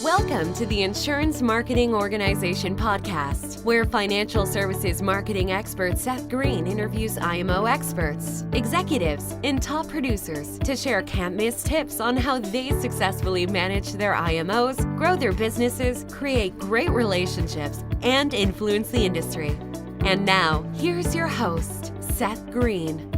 Welcome to the Insurance Marketing Organization podcast, where financial services marketing expert Seth Greene interviews IMO experts, executives, and top producers to share can't-miss tips on how they successfully manage their IMOs, grow their businesses, create great relationships, and influence the industry. And now, here's your host, Seth Greene.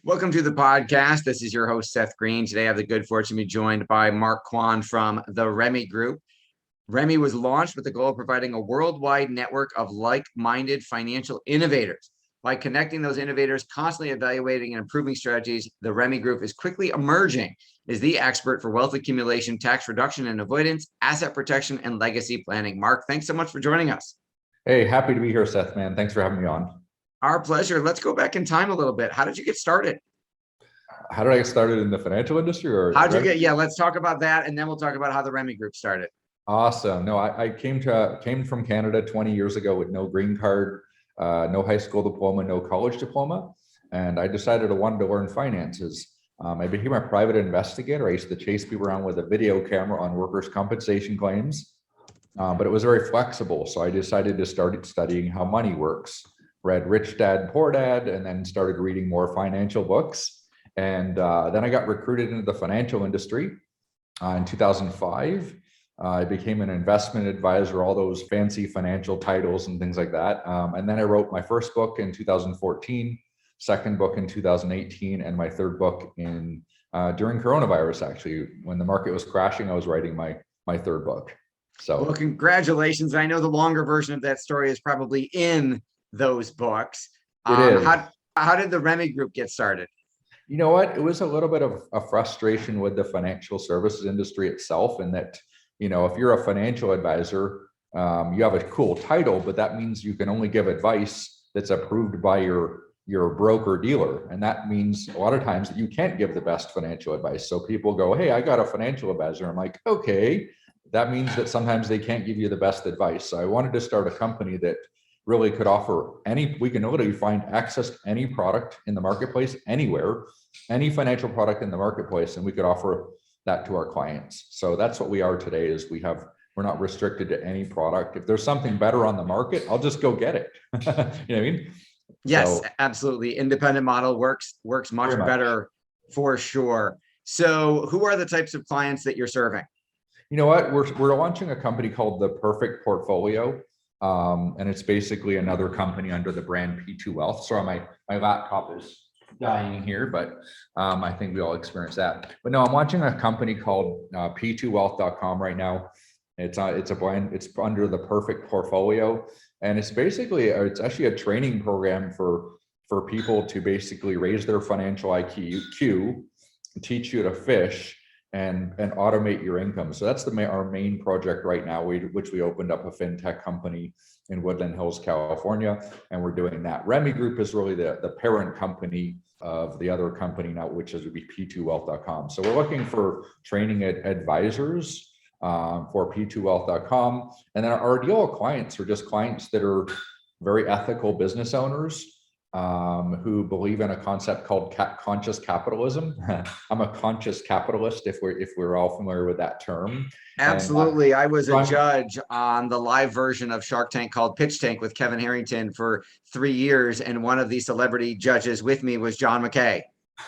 Welcome to the podcast. This is your host, Seth Greene. Today, I have the good fortune to be joined by Mark Wan from the Remii Group. Remii was launched with the goal of providing a worldwide network of like-minded financial innovators. By connecting those innovators, constantly evaluating and improving strategies, the Remii Group is quickly emerging as the expert for wealth accumulation, tax reduction and avoidance, asset protection, and legacy planning. Mark, thanks so much for joining us. Hey, happy to be here, Seth, man. Thanks for having me on. Our pleasure. Let's go back in time a little bit. How did you get started? How did I get started in the financial industry? Let's talk about that, and then we'll talk about how the Remii Group started. Awesome. No, I came from Canada 20 years ago with no green card, no high school diploma, no college diploma, and I decided I wanted to learn finances. I became a private investigator. I used to chase people around with a video camera on workers' compensation claims, but it was very flexible, so I decided to start studying how money works. Read Rich Dad, Poor Dad, and then started reading more financial books. And then I got recruited into the financial industry in 2005. I became an investment advisor, all those fancy financial titles and things like that. And then I wrote my first book in 2014, second book in 2018, and my third book during coronavirus, actually. When the market was crashing, I was writing my third book. So, well, congratulations. I know the longer version of that story is probably in those books. It is. How did the Remii Group get started? You know what? It was a little bit of a frustration with the financial services industry itself, in that, if you're a financial advisor, you have a cool title, but that means you can only give advice that's approved by your broker dealer. And that means a lot of times that you can't give the best financial advice. So people go, hey, I got a financial advisor. I'm like, okay, that means that sometimes they can't give you the best advice. So I wanted to start a company that really could offer we can literally find access to any product in the marketplace, anywhere, any financial product in the marketplace, and we could offer that to our clients. So that's what we are today, is we're not restricted to any product. If there's something better on the market, I'll just go get it. You know what I mean? Yes, absolutely. Independent model works much better for sure. So who are the types of clients that you're serving? You know what? We're launching a company called The Perfect Portfolio. And it's basically another company under the brand P2 Wealth. Sorry, my laptop is dying here, but I think we all experience that. But no, I'm watching a company called P2Wealth.com right now. It's a brand. It's under The Perfect Portfolio, and it's actually a training program for people to basically raise their financial IQ, teach you to fish, and automate your income. So that's our main project right now, which we opened up a fintech company in Woodland Hills, California, and we're doing that. Remii Group is really the parent company of the other company now, which would be P2Wealth.com. So we're looking for training advisors for P2Wealth.com, and then our ideal clients are just clients that are very ethical business owners, who believe in a concept called conscious capitalism. I'm a conscious capitalist, if we're all familiar with that term. Absolutely. I was a judge on the live version of Shark Tank called Pitch Tank with Kevin Harrington for 3 years, and one of the celebrity judges with me was John McKay.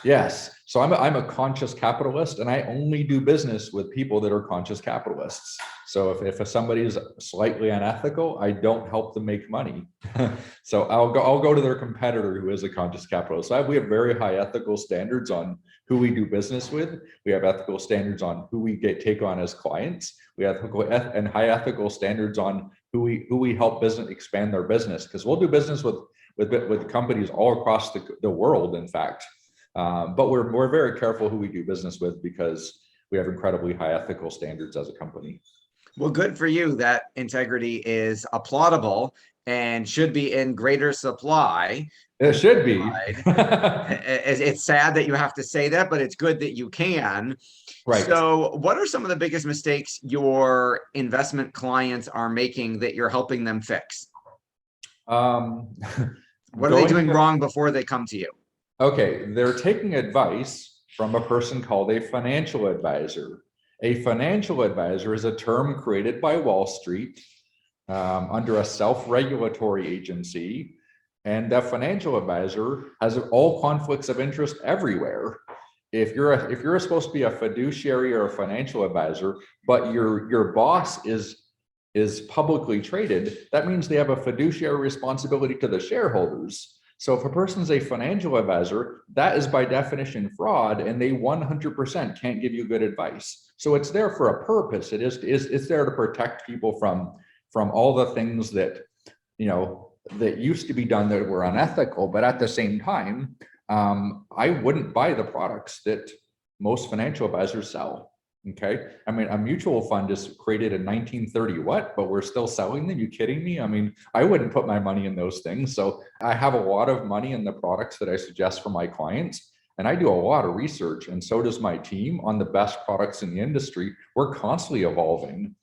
Yes. So I'm a conscious capitalist, and I only do business with people that are conscious capitalists. So if somebody's slightly unethical, I don't help them make money. So I'll go to their competitor who is a conscious capitalist. So we have very high ethical standards on who we do business with. We have ethical standards on who we take on as clients. We have high ethical standards on who we help expand their business, because we'll do business with companies all across the world, in fact. But we're very careful who we do business with, because we have incredibly high ethical standards as a company. Well, good for you. That integrity is applaudable and should be in greater supply. It should be. It's sad that you have to say that, but it's good that you can. Right. So what are some of the biggest mistakes your investment clients are making that you're helping them fix? What are they doing wrong before they come to you? Okay, they're taking advice from a person called a financial advisor. A financial advisor is a term created by Wall Street under a self-regulatory agency. And a financial advisor has all conflicts of interest everywhere. If you're supposed to be a fiduciary or a financial advisor, but your boss is publicly traded, that means they have a fiduciary responsibility to the shareholders. So if a person's a financial advisor, that is by definition fraud, and they 100% can't give you good advice. So it's there for a purpose. It's there to protect people from all the things that, that used to be done that were unethical. But at the same time, I wouldn't buy the products that most financial advisors sell. Okay. I mean, a mutual fund is created in 1930, but we're still selling them. You kidding me? I mean, I wouldn't put my money in those things. So I have a lot of money in the products that I suggest for my clients. And I do a lot of research, and so does my team, on the best products in the industry. We're constantly evolving.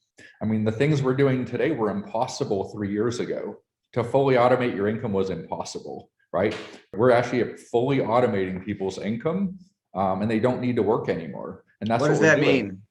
I mean, the things we're doing today were impossible 3 years ago. To fully automate your income was impossible, right? We're actually fully automating people's income, and they don't need to work anymore. And that's what does that mean?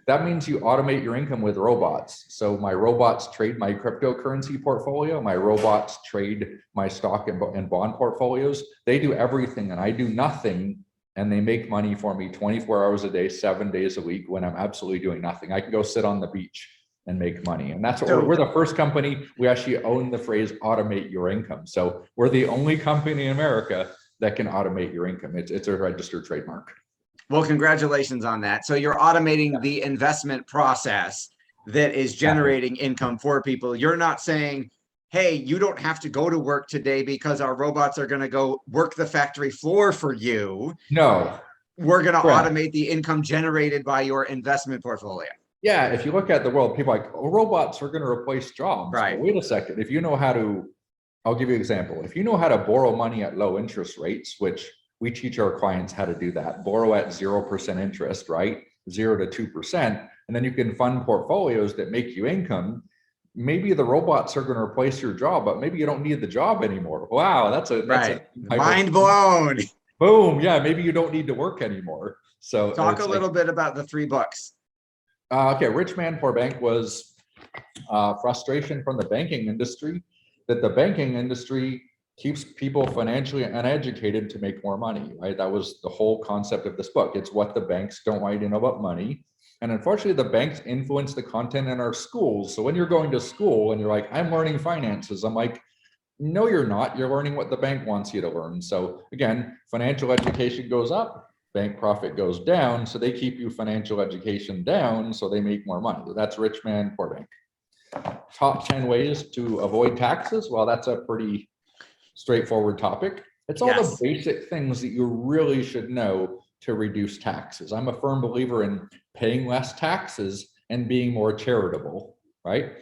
That means you automate your income with robots. So my robots trade my cryptocurrency portfolio. My robots trade my stock and bond portfolios. They do everything, and I do nothing. And they make money for me 24 hours a day, 7 days a week, when I'm absolutely doing nothing. I can go sit on the beach and make money. And that's what we're the first company. We actually own the phrase automate your income. So we're the only company in America that can automate your income. It's a registered trademark. Well, congratulations on that. So you're automating the investment process that is generating income for people. You're not saying, hey, you don't have to go to work today because our robots are going to go work the factory floor for you. No. We're going to automate the income generated by your investment portfolio. Yeah, if you look at the world, people are like, oh, robots are going to replace jobs. Right. But wait a second. If you know how to, I'll give you an example. If you know how to borrow money at low interest rates, which we teach our clients how to do that, borrow at 0% interest, right? 0 to 2%. And then you can fund portfolios that make you income. Maybe the robots are going to replace your job, but maybe you don't need the job anymore. Wow, that's mind blown. Boom. Yeah, maybe you don't need to work anymore. So talk a little bit about the 3 books. Okay, Rich Man, Poor Bank was frustration from the banking industry, that the banking industry keeps people financially uneducated to make more money, right? That was the whole concept of this book. It's what the banks don't want you to know about money. And unfortunately, the banks influence the content in our schools. So when you're going to school and you're like, I'm learning finances, I'm like, no, you're not. You're learning what the bank wants you to learn. So again, financial education goes up, bank profit goes down. So they keep you financial education down so they make more money. That's Rich Man, Poor Bank. Top 10 ways to avoid taxes. Well, that's a pretty straightforward topic. It's all the basic things that you really should know to reduce taxes. I'm a firm believer in paying less taxes and being more charitable, right?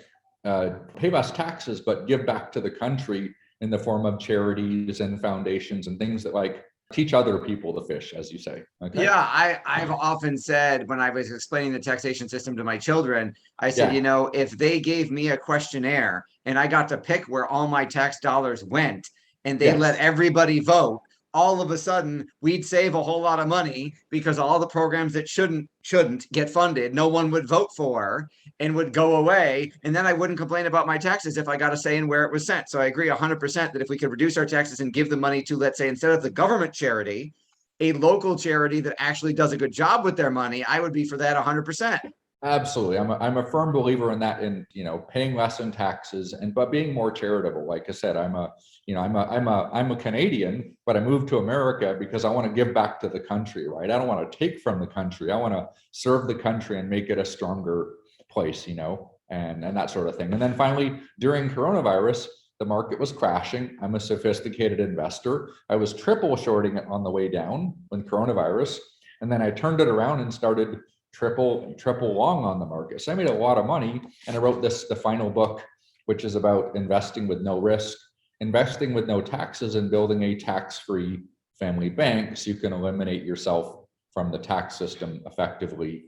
Pay less taxes, but give back to the country in the form of charities and foundations and things that like teach other people to fish, as you say. Okay? Yeah, I've often said when I was explaining the taxation system to my children, I said, if they gave me a questionnaire and I got to pick where all my tax dollars went, and they let everybody vote, all of a sudden we'd save a whole lot of money because all the programs that shouldn't get funded, no one would vote for and would go away. And then I wouldn't complain about my taxes if I got a say in where it was sent. So I agree 100% that if we could reduce our taxes and give the money to, let's say, instead of the government charity, a local charity that actually does a good job with their money, I would be for that 100%. Absolutely. I'm a firm believer in that, in, paying less in taxes but being more charitable. Like I said, I'm a Canadian, but I moved to America because I want to give back to the country, right? I don't want to take from the country. I want to serve the country and make it a stronger place, and that sort of thing. And then finally, during coronavirus, the market was crashing. I'm a sophisticated investor. I was triple shorting it on the way down when coronavirus, and then I turned it around and started triple long on the market. So I made a lot of money, and I wrote the final book, which is about investing with no risk, investing with no taxes, and building a tax-free family bank so you can eliminate yourself from the tax system effectively.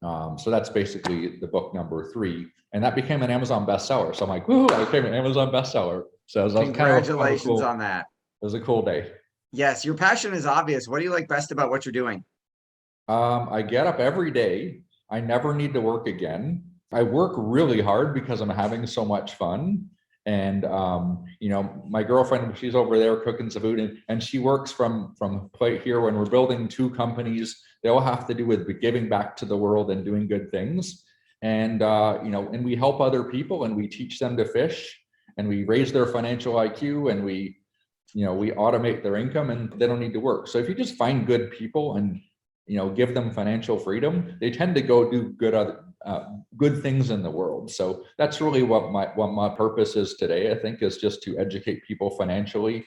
So that's basically the book number 3, and that became an Amazon bestseller. So I'm like, woohoo, I became an Amazon bestseller. So congratulations on that. It was a cool day. Yes, your passion is obvious. What do you like best about what you're doing? I get up every day I never need to work again. I work really hard because I'm having so much fun. And, my girlfriend, she's over there cooking some food, and she works from plate here when we're building 2 companies. They all have to do with giving back to the world and doing good things. And, and we help other people, and we teach them to fish, and we raise their financial IQ, and we automate their income, and they don't need to work. So if you just find good people and, give them financial freedom, they tend to go do good things in the world. So that's really what my purpose is today, I think, is just to educate people financially.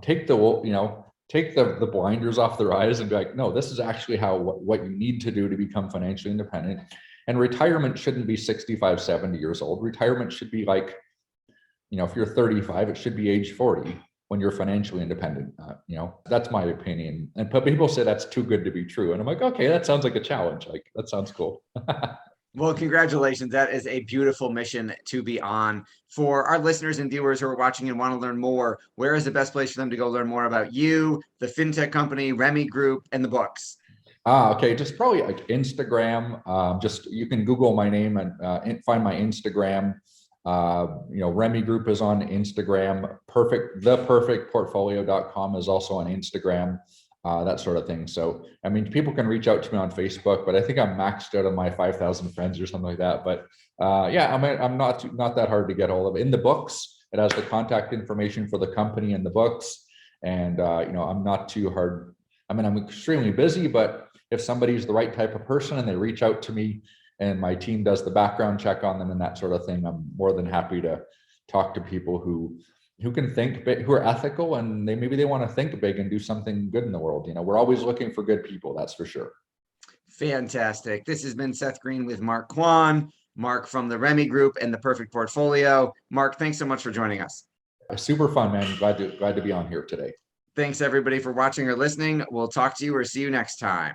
Take the blinders off their eyes and be like, no, this is actually what you need to do to become financially independent. And retirement shouldn't be 65, 70 years old. Retirement should be like, if you're 35, it should be age 40 when you're financially independent. That's my opinion. But people say that's too good to be true. And I'm like, okay, that sounds like a challenge. Like, that sounds cool. Well, congratulations. That is a beautiful mission to be on. For our listeners and viewers who are watching and want to learn more, where is the best place for them to go learn more about you, the fintech company, Remii Group, and the books? Okay. Just probably like Instagram. You can Google my name and find my Instagram. Remii Group is on Instagram. Theperfectportfolio.com is also on Instagram. That sort of thing. So, people can reach out to me on Facebook, but I think I'm maxed out of my 5,000 friends or something like that. But I'm not that hard to get hold of. In the books, it has the contact information for the company in the books. And, I'm not too hard. I'm extremely busy, but if somebody's the right type of person and they reach out to me and my team does the background check on them and that sort of thing, I'm more than happy to talk to people who can think big, who are ethical, and maybe they want to think big and do something good in the world. We're always looking for good people, that's for sure. Fantastic. This has been Seth Greene with Mark Quann, Mark from the Remii Group and the Perfect Portfolio. Mark, thanks so much for joining us. Super fun, man. Glad to be on here today. Thanks everybody for watching or listening. We'll talk to you or see you next time.